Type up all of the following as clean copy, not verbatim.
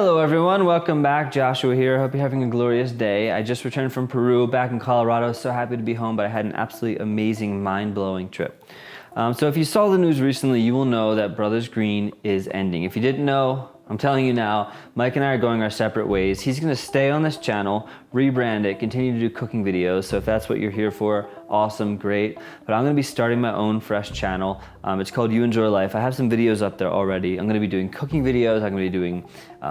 Hello everyone, welcome back. Joshua here. Hope you're having a glorious day. I just returned from Peru, back in Colorado. So happy to be home, but I had an absolutely amazing, mind-blowing trip. So if you saw the news recently, you will know that Brothers Green is ending. If you didn't know, I'm telling you now, Mike and I are going our separate ways. He's gonna stay on this channel, rebrand it, continue to do cooking videos. So if that's what you're here for, awesome, great. But I'm gonna be starting my own fresh channel. It's called You Enjoy Life. I have some videos up there already. I'm gonna be doing cooking videos, I'm gonna be doing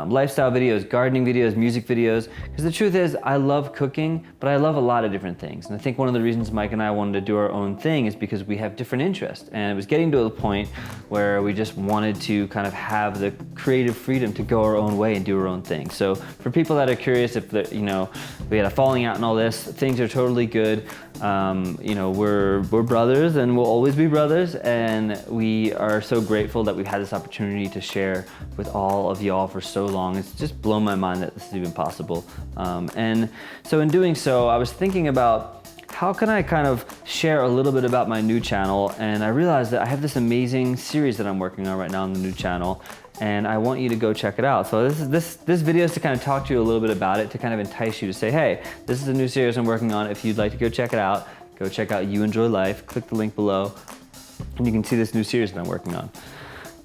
lifestyle videos, gardening videos, music videos. Because the truth is, I love cooking, but I love a lot of different things. And I think one of the reasons Mike and I wanted to do our own thing is because we have different interests. And it was getting to a point where we just wanted to kind of have the creative freedom to go our own way and do our own thing. So for people that are curious if we had a falling out and all this, things are totally good. We're brothers and we'll always be brothers, and we are so grateful that we've had this opportunity to share with all of y'all for so long. It's just blown my mind that this is even possible. And so in doing so, I was thinking about how can I kind of share a little bit about my new channel, and I realized that I have this amazing series that I'm working on right now on the new channel, and I want you to go check it out. So this video is to kind of talk to you a little bit about it, to kind of entice you to say, hey, this is a new series I'm working on. If you'd like to go check it out, go check out You Enjoy Life, click the link below, and you can see this new series that I'm working on.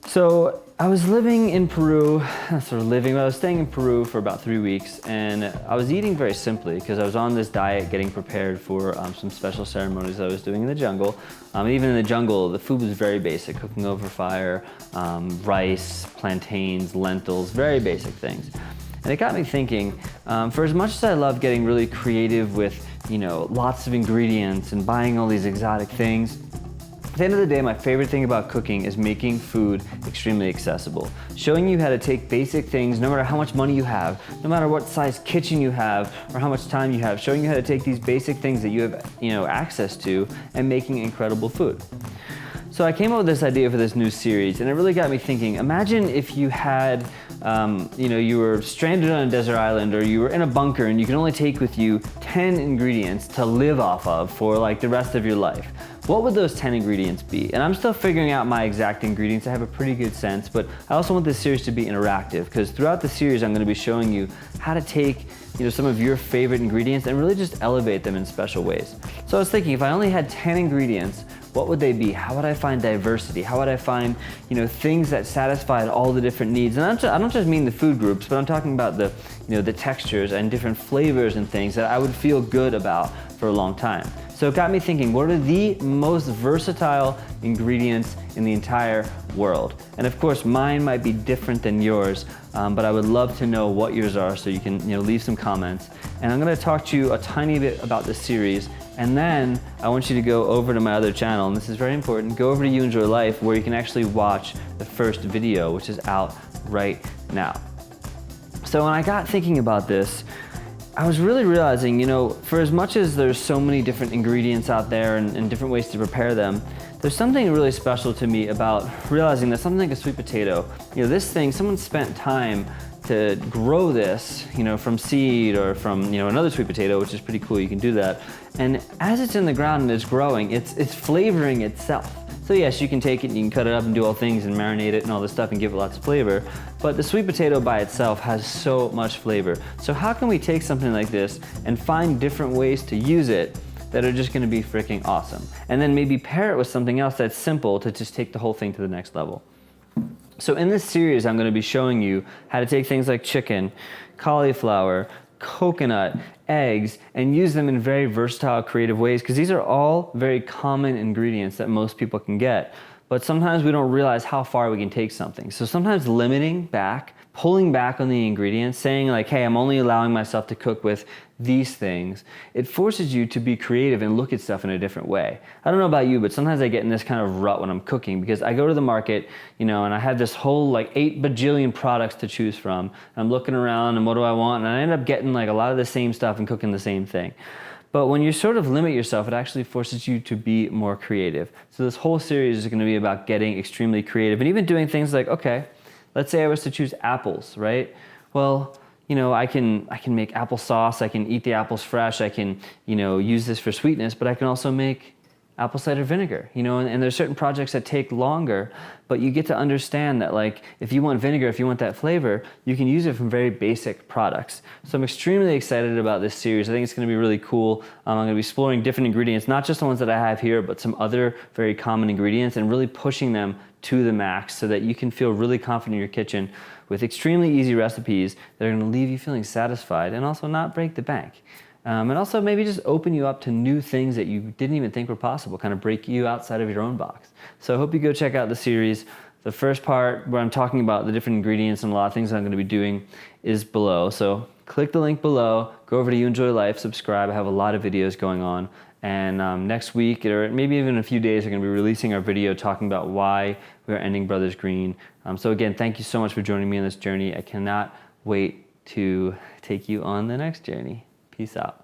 So I was living in Peru, I was staying in Peru for about 3 weeks, and I was eating very simply because I was on this diet getting prepared for some special ceremonies I was doing in the jungle. Even in the jungle, the food was very basic, cooking over fire, rice, plantains, lentils, very basic things. And it got me thinking, for as much as I love getting really creative with, lots of ingredients and buying all these exotic things, at the end of the day, my favorite thing about cooking is making food extremely accessible. Showing you how to take basic things, no matter how much money you have, no matter what size kitchen you have, or how much time you have, showing you how to take these basic things that you have, access to, and making incredible food. So I came up with this idea for this new series, and it really got me thinking. Imagine if you had, you were stranded on a desert island, or you were in a bunker and you can only take with you 10 ingredients to live off of for like the rest of your life. What would those 10 ingredients be? And I'm still figuring out my exact ingredients. I have a pretty good sense, but I also want this series to be interactive, because throughout the series I'm gonna be showing you how to take some of your favorite ingredients and really just elevate them in special ways. So I was thinking, if I only had 10 ingredients, what would they be? How would I find diversity? How would I find, things that satisfied all the different needs? And I don't just mean the food groups, but I'm talking about the textures and different flavors and things that I would feel good about for a long time. So it got me thinking, what are the most versatile ingredients in the entire world? And of course, mine might be different than yours, but I would love to know what yours are, so you can leave some comments. And I'm gonna talk to you a tiny bit about this series, and then I want you to go over to my other channel, and this is very important, go over to You Enjoy Life, where you can actually watch the first video, which is out right now. So when I got thinking about this, I was really realizing, for as much as there's so many different ingredients out there and different ways to prepare them, there's something really special to me about realizing that something like a sweet potato, this thing, someone spent time to grow this, from seed or from, another sweet potato, which is pretty cool, you can do that. And as it's in the ground and it's growing, it's flavoring itself. So yes, you can take it and you can cut it up and do all things and marinate it and all this stuff and give it lots of flavor, but the sweet potato by itself has so much flavor. So how can we take something like this and find different ways to use it that are just gonna be freaking awesome? And then maybe pair it with something else that's simple to just take the whole thing to the next level. So in this series, I'm gonna be showing you how to take things like chicken, cauliflower, coconut, eggs, and use them in very versatile, creative ways, because these are all very common ingredients that most people can get. But sometimes we don't realize how far we can take something. So sometimes limiting back, pulling back on the ingredients, saying like, hey, I'm only allowing myself to cook with these things, it forces you to be creative and look at stuff in a different way. I don't know about you, but sometimes I get in this kind of rut when I'm cooking, because I go to the market, and I have this whole like 8 bajillion products to choose from. I'm looking around and what do I want? And I end up getting like a lot of the same stuff and cooking the same thing. But when you sort of limit yourself, it actually forces you to be more creative. So this whole series is gonna be about getting extremely creative and even doing things like, okay, let's say I was to choose apples, right? Well, I can make applesauce, I can eat the apples fresh, I can, use this for sweetness, but I can also make, apple cider vinegar, and there's certain projects that take longer, but you get to understand that, like, if you want vinegar, if you want that flavor, you can use it from very basic products. So I'm extremely excited about this series. I think it's going to be really cool. I'm going to be exploring different ingredients, not just the ones that I have here, but some other very common ingredients, and really pushing them to the max so that you can feel really confident in your kitchen with extremely easy recipes that are going to leave you feeling satisfied and also not break the bank. And also maybe just open you up to new things that you didn't even think were possible, kind of break you outside of your own box. So I hope you go check out the series. The first part where I'm talking about the different ingredients and a lot of things I'm going to be doing is below. So click the link below, go over to You Enjoy Life, subscribe. I have a lot of videos going on. And next week, or maybe even in a few days, we're going to be releasing our video talking about why we're ending Brothers Green. So again, thank you so much for joining me on this journey. I cannot wait to take you on the next journey. Peace out.